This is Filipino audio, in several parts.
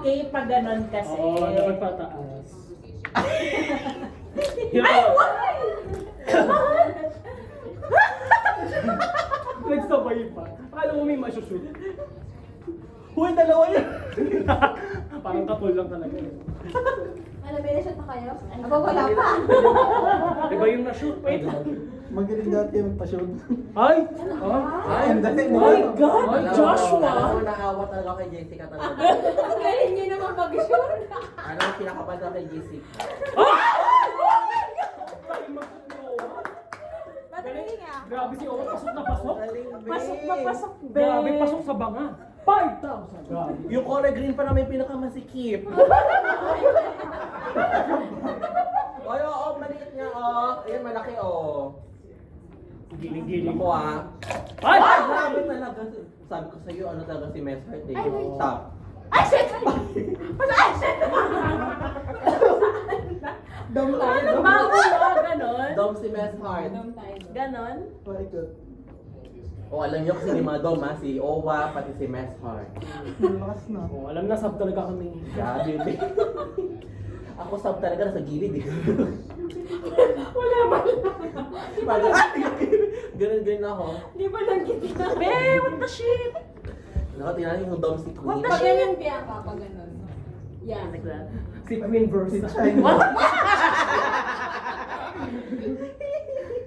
Okay, pag ganon kasi. Oo, dapat pataas. Ay, why? Nagsabay pa. Akala mo may masushoot. Uy, dalawa yan! Parang kapul lang talaga eh. Alam mo na-shoot na kayo? Aba, wala pa. Diba yung na-shoot? Wait. Magaling dati magpa-shoot. Ay! Ay, ang dati Oh my God! Alam mo, Joshua! Alam mo, naawa talaga ako kay Jessica talaga. Ang galing nyo naman mag-shoot. Ano yung pinakapal na kay Jessica? Mataling nga. Grabe si Owa, pasok na pasok. Pasok na pasok, be. Grabe, pasok sa banga. 5,000! Grabe. Yung color green pa naman yung pinakamasikip. Ay, oo, maliit niya, oh. Ayan, malaki, oh. Giling-giling. Ako, ah. Ay! Ay, grabe talaga. Sabi ko sa'yo, ano talaga si Mess Heart, eh. Ay, wait. Top. Ay, shit! Ay, shit! Ano ba? Ano? Ganon? Dom si Mess Heart. Ganon? Paikot. Oh, alam niyo kasi ni Madom, ha? Si Owa, pati si Mess Heart. Malakas na. Oh, alam na, sub talaga kami. Grabe, eh. Ako sub talaga, nasa gilid, eh. Wala ba? Ganun ako. Di ba lang kita? Be, what the shit? Nakatingnan yung Dom si Queen. What the Pag shit? ganyan, Bianca, pag ganun. Yan. Si Queen Versa. Si China.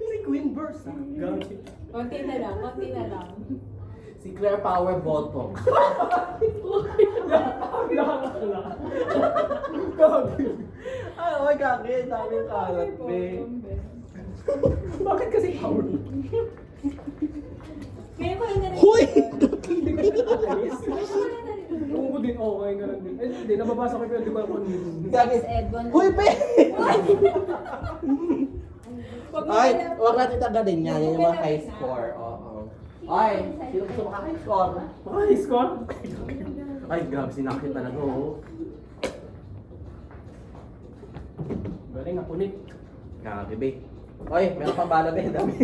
Si Queen Versa. Ganon si... Konti na lang, konti na lang. Si Claire Power Botox. Nakakakala. Ay, oh my God, eh, daming kalat, be. Bakit kasi power? Ngayon ko ina rin. Huy! Hindi ko siya nakakalis. Ewan ko din, okay nga lang din. Eh, hindi, nababasa ko pero hindi ko alam kung ano yun. Gagi. Edwin. Huy, be! Wag mo Ay, na- huwag natin tagalin yan. Yan yung mga high score. Oo. Ay, sino gusto maka-high score? Ay, score? Ay, grabe, sinakit talaga, oh. Galing, napunit. Grabe, be. Oy, meron pang bala, be. Dami.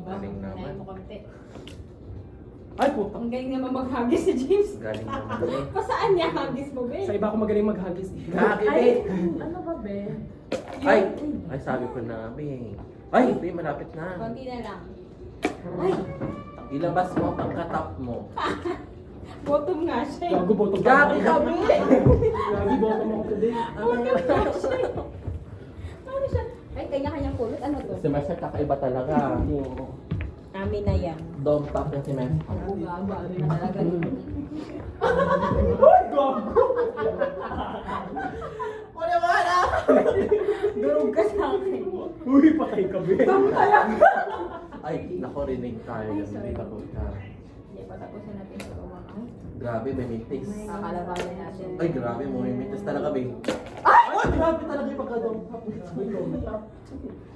Galing naman. Unahin mo konti. Ay, puta. Ang galing naman maghagis si James. Galing naman, be. Pasaan niya hagis mo, be? Sa iba ako magaling maghagis. Grabe, be. Ay, ano ba, be? Ay, sabi ko na, be. Ay, be, malapit na. Konti na lang. Ay, Ilabas mo ang pagkatap mo. bottom nga siya. eh. Gago, bottom Gabi kami! Gago, bottom ako today. Ano siya? Ay, kanya-kanyang kulot. Ano to? Si Master kakaiba talaga. Oo. Amin na yan. Dom top yung si Master. Ang gago, amin na talaga. Gago! Wala mo na! Durog ka sa akin. Uy, patay ka, be. Ay, nako, rinig tayo. Ay, Hindi sorry. takot ka. Hindi, patapusin natin ito. Ay, Grabe, may mintis. kakalabanin natin. Ay, grabe mo. May mintis talaga, be. Ay! Grabe talaga yung pagka-dom top.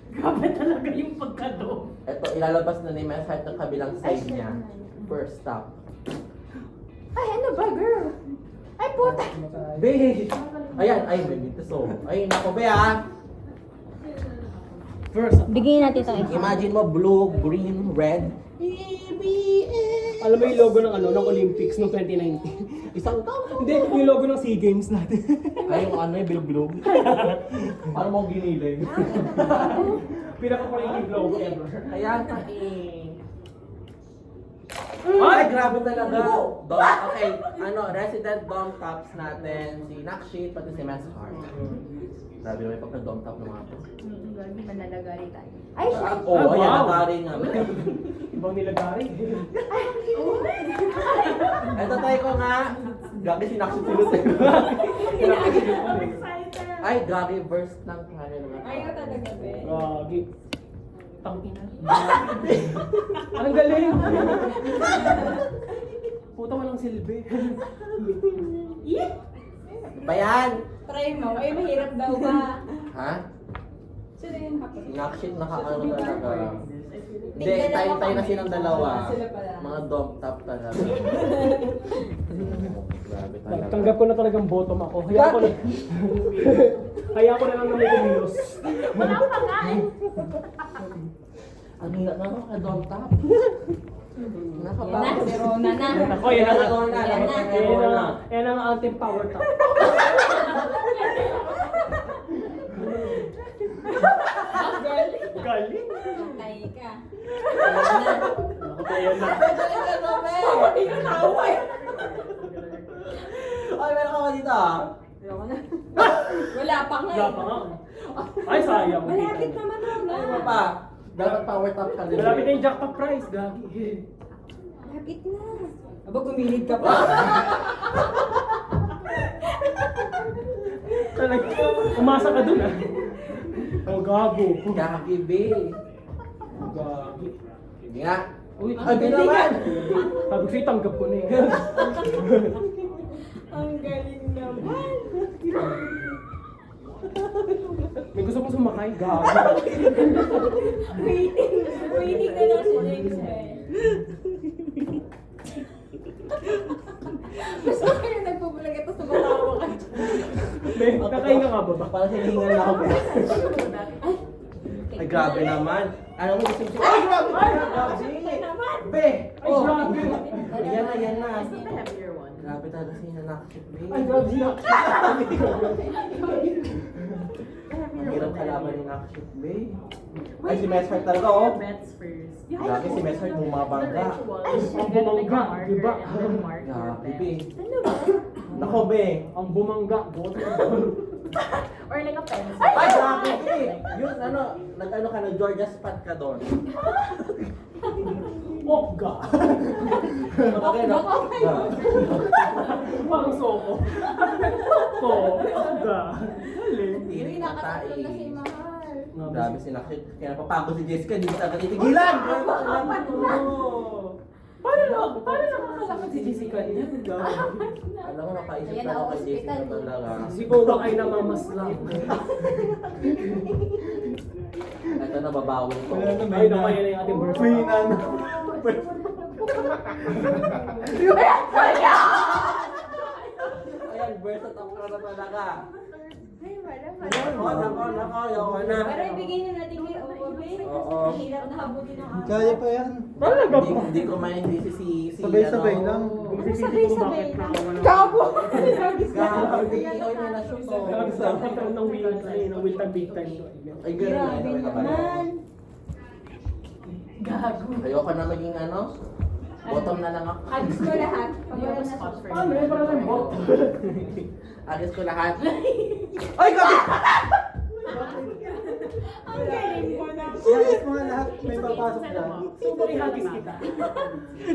Grabe talaga yung pagkado. Ito, ilalabas na ni Master Heart ng kabilang side niya. First stop. Ay, ano ba, girl? Ay, puta! Be! Ayan, ay, may mintis, oh. Ay, nako, be, ah. First, Bigyan natin ito. Imagine mo, blue, green, red. EBS! alam mo yung logo ng ano, ng Olympics noong 2019? Isang taon. Hindi, yung logo ng SEA Games natin. Ay, yung ano, yung bilog-bilog. Paano mo giniling? Pinaka-creative logo ever. Kaya nga eh. Ay, grabe talaga. Dom, okay, ano, resident dom tops natin. Si Nakshit, pati si Mass Heart. Grabe naman yung pagka-dom top ng mga to. Hindi man nalagari tayo. Ay, shit! Oh, Ah, ayan, wow. nagari nga. Ibang nilagari. Ito tayo ko nga. Grabe si Nakshit sinus eh. I'm excited. Ay, grabe, verse ng kanya naman. Ayaw talaga, be. Gagi. Tangina. Ang galing. Puta, walang silbi. Bayan! Try mo. Ay, mahirap daw ba? Ha? Sino yung hapon? Nakshit naka-ano talaga. Hindi, Tignan lang tayo na kami. silang dalawa. Sila pala. Mga dom top talaga. Grabe talaga. Tanggap ko na talagang bottom ako. Hayaan ko na. Hayaan ko na lang na may kumilos. Wala pa nga eh. Ang hirap na mga dom top. Nakapagod. Si Rona na. Ako, yan ang Rona, Yan na. dapat kay Rona. yan ang ating power top. Galing. Patay ka. Ako pa yan na. Galing ka, Nome! Ay, meron ka ba dito ah? Ayoko na. Wala pa nga Wala pa nga. Ay, sayang. Malapit naman Rona. Ano pa? Dapat power top ka din. Malapit na yung jackpot prize, gagi. Malapit na. Aba, gumilig ka pa. Talaga, umasa ka dun ah. Oh, gago. Gagi, be. Gagi. Sige nga. Uy, Ay, be naman! sabi ko sa'yo, tanggap ko na eh. Ang galing naman. May gusto ko sumakay, gago. Waiting na lang si James eh. Gusto ko yung nagpubulag ito sa batawa ka. Be, kakain ka nga ba ba? Parang hinihingal na ako, be. Ay, grabe naman. Ano mo gusto mo? Ay, grabe! Ay, grabe! Be! Ay, grabe. Yan na, yan na. Is it the heavier one? Grabe talaga si Nanakship, be. Ay, grabe na. Ang hirap kalaban ni Nakship, be. Ay, si Messer talaga, oh. Bets first. Grabe si Messer bumabangga. Ang bumangga, di ba? Grabe, be. Ano ba? Nako, be. Ang bumangga, boto. Or like a pencil. Ay, grabe, be. Yun, ano, nag-ano ka na, Georgia spot ka doon. Okga. Makakita. Parang soko. Okga. Galing. Hindi Nakakatulog na si Mahal. Grabe si Nakship. Kaya napapagod si Jessica, hindi kita agad titigilan. Paano nakakalakad si Jessica niya? Alam mo, nakaisip Ayan na ako na, kay Jessica hospital. talaga. Si Boba ay namamaslang. Ito na, babawi ko. Wala na, Ay, may naman yan yung ating birthday. May na. Ayan, burst at ako na talaga. Ay, wala pa. Nako, ayaw na. Pero ibigay na natin kay Obe. Oo. Ang hirap na habutin ang araw. Kaya pa yan. Talaga ba? Hindi ko maintindihan si Sabay-sabay ano. lang. Sabay-sabay lang. Gago! Grabe, oy, may na-shoot ko. Grabe sa patron ng wheel, ng wheel time, big time. Ay, gano'n na. Grabe naman. Gago. Ayoko na maging ano. Bottom na lang ako. Agos ko lahat. You Pabayan have a na spot siya. for Paano eh? Parang may bot. Agis ko lahat. Ay, gabi! Ang galing ko na. Yes, mga lahat may papasok dyan. Super ihagis kita.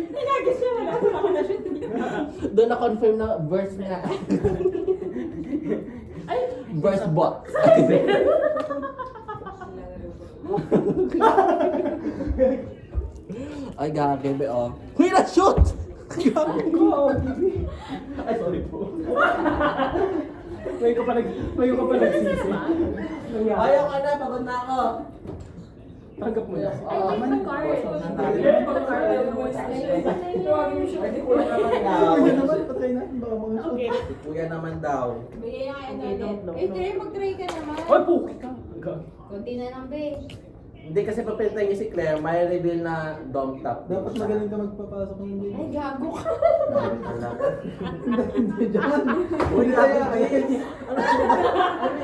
Nilagis siya. Wala ko ako na-shoot niya. Doon na-confirm na verse niya. Verse bot. Ay, gagabi, oh. Huy, na-shoot! Ay, sorry po. Ngayon ka pa nagsisi. Nangyari. Ayaw ka na, pagod na ako. Tanggap mo na. Oo, Wait, the card. Patay Kuya naman, patay na. Baka mga shoot. Okay. Si kuya naman daw. Bigay na kayo Okay, don't natin. know. Eh, try mag-try ka naman. Ay, puki ka. Gago. Konti na lang, be. Hindi kasi papilitan niya si Claire, may reveal na dom top. Dapat magaling ka magpapasok ng Ay, game. gago ka. Hindi dyan. Uli kaya, ayan.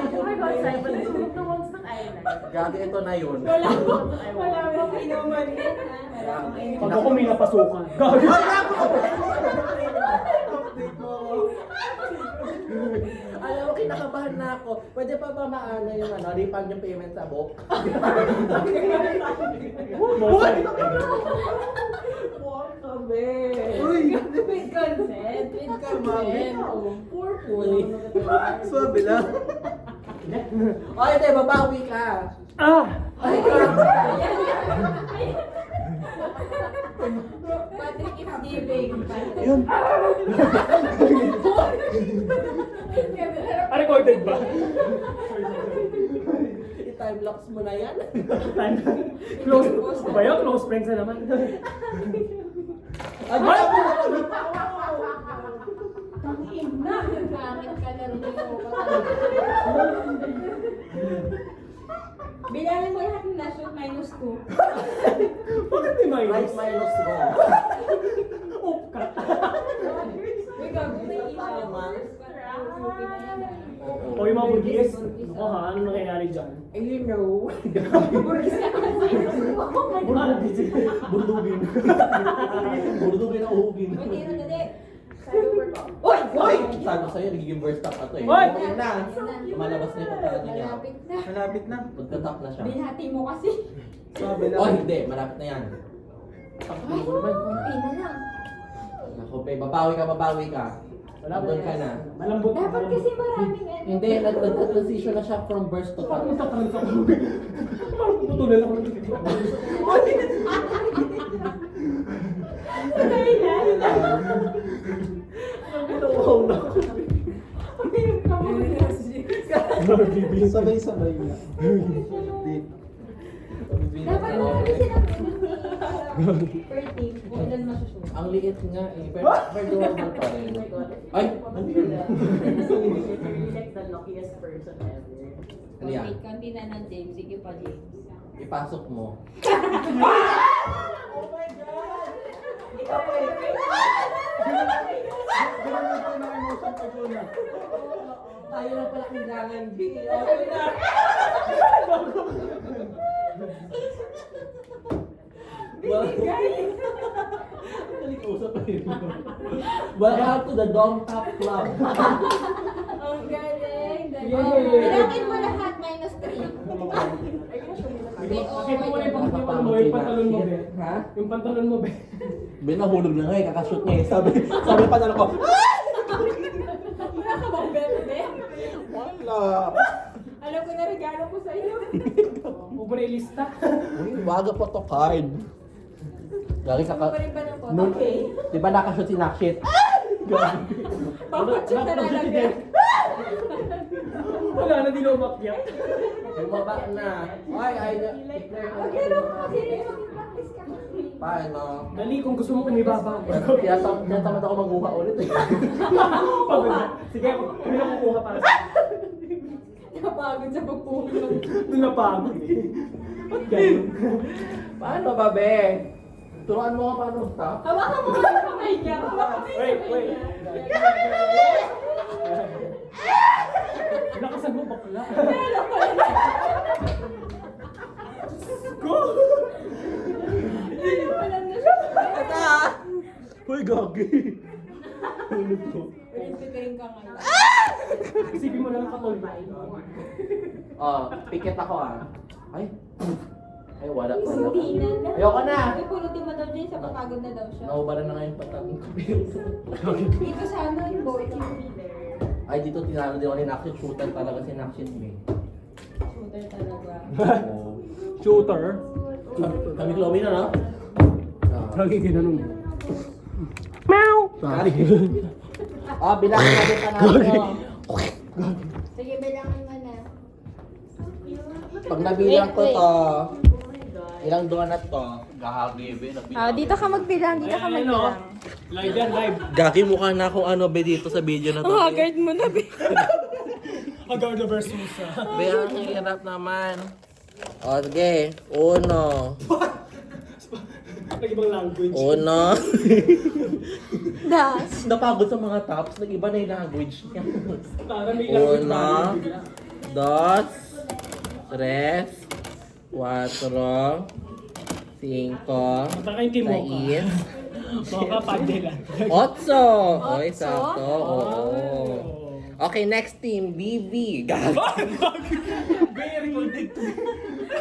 Oh my God, Simon, this is the ones that I like. Gagi, ito na yun. Wala mo. Wala mo inuman ka. Wala mo inuman. Pag ako may napasukan. Gago. Update mo ako. Alam mo, kinakabahan na ako. Pwede pa ba maano yung ano, refund yung payment sa book? Huwag kami. Uy! With consent. With consent. Poor boy. Swabe lang. O, hindi, babawi ka. Ah! Ay, grabe. Patrick is giving. Yun. Recorded ba? I-time lapse mo na yan. Close. Ba yun? Close friends na naman. Ano? Pangit ka na rin yung Bilangin mo lahat ng na-shoot -2. Bakit may minus? Right minus wrong. Off ka. Uy, gago na Oo. O yung mga burgis. Ako ha, ano nangyayari dyan? Eh, you know. Burdugin. Burdugin na uhugin. Cyber ko. Uy! Hoy! Sabi ko sa'yo, nagiging burst up ato eh. Hoy! Okay na. Malabas na yung pagkakating niya. Malapit na. Malapit na. Magka-top na siya. Binhati mo kasi. Sabi na. Oh, hindi. Malapit na yan. Takbo mo naman. Okay na lang. Naku, pe. Babawi ka. Nandun ka na. Malambot. Dapat kasi maraming ano. Hindi, nag-transition na siya from burst to top. Parang tatrans ako. Parang putulan ako ng titig. Wow na. Sabay-sabay na. Dapat marami silang per team. Kung ilan masusunod. Ang liit nga eh. Pero doable pa rin. Ay! Like the luckiest person ever. Ano yan? Konti na ng James. Sige pa, James. Ipasok mo. Tayo na pala kailangan. Okay na. Usap pa rin. Welcome to the Dom Top Club. Ang galing. Yay! Bilangin mo lahat minus 3. Pakita mo na yung pantalon mo, be. Ha? Yung pantalon mo, be. Binahulog na nga eh, kakashoot niya eh. Sabi pa na ako, Wala ka bang bebe? wala. Alam ko na regalo ko sa'yo. Huwag mo na ilista. Uy, waga po to card. Lagi Pa rin ba ng Nun, photo? di ba nakashoot si Nakshit? Papachot na talaga. Wala na, di na umakyat. Bumaba na. Ay, declare ko. Pero kasi rin mag-practice ka. Paano? Dali, kung gusto mo kumibaba. Tinatamad ako magbuha ulit eh. Sige, hindi na kukuha para sa Napagod sa pagpulong. doon na pagod eh. Ba't ganun? Paano ba, be? Turuan mo nga paano stop. Hawakan mo yung kamay niya. Hawakan mo yung Wait, kamay wait. niya. Nakasan mo bakla. Wala na siya. Uy, gagi. Hulog ko. Pipiring ka ngayon. Isipin mo na lang katulbain. Oh, pikit ako ah. Ay. Ay, wala pa. Hindi na. Ayoko na. Uy, pulutin mo daw dyan. Sa papagod na daw siya. Naubaran na nga yung patang ko. Dito sana yung boy. Ay, dito tinalo din ako ni Nakshit. Shooter talaga si Nakshit eh. Shooter talaga. Oo. Shooter. Kami Chloe na, no? Lagi ginanong. Sorry. Oh, bilangin natin pa natin. Sige, bilangin mo na. Pag nabilang ko to, ilang donut to? Gahagi, be. Dito ka magbilang. Dito ka magbilang. Live yan, live. Gagi mukha na akong ano, be, dito sa video na to. Ang haggard mo na, be. Hagaw na versus. Be, ang hirap naman. O, sige. Uno. Nag-ibang language. Uno. Das. Napagod sa mga tops. Nag-iba na yung language niya. Para may language Una. bigla. Dos. Tres. Cuatro. Cinco. Baka yung kimo ka. Sais. Baka padela. Otso. Oy, Otso? sakto. Oo. Okay, next team. BV. Gag. Very good.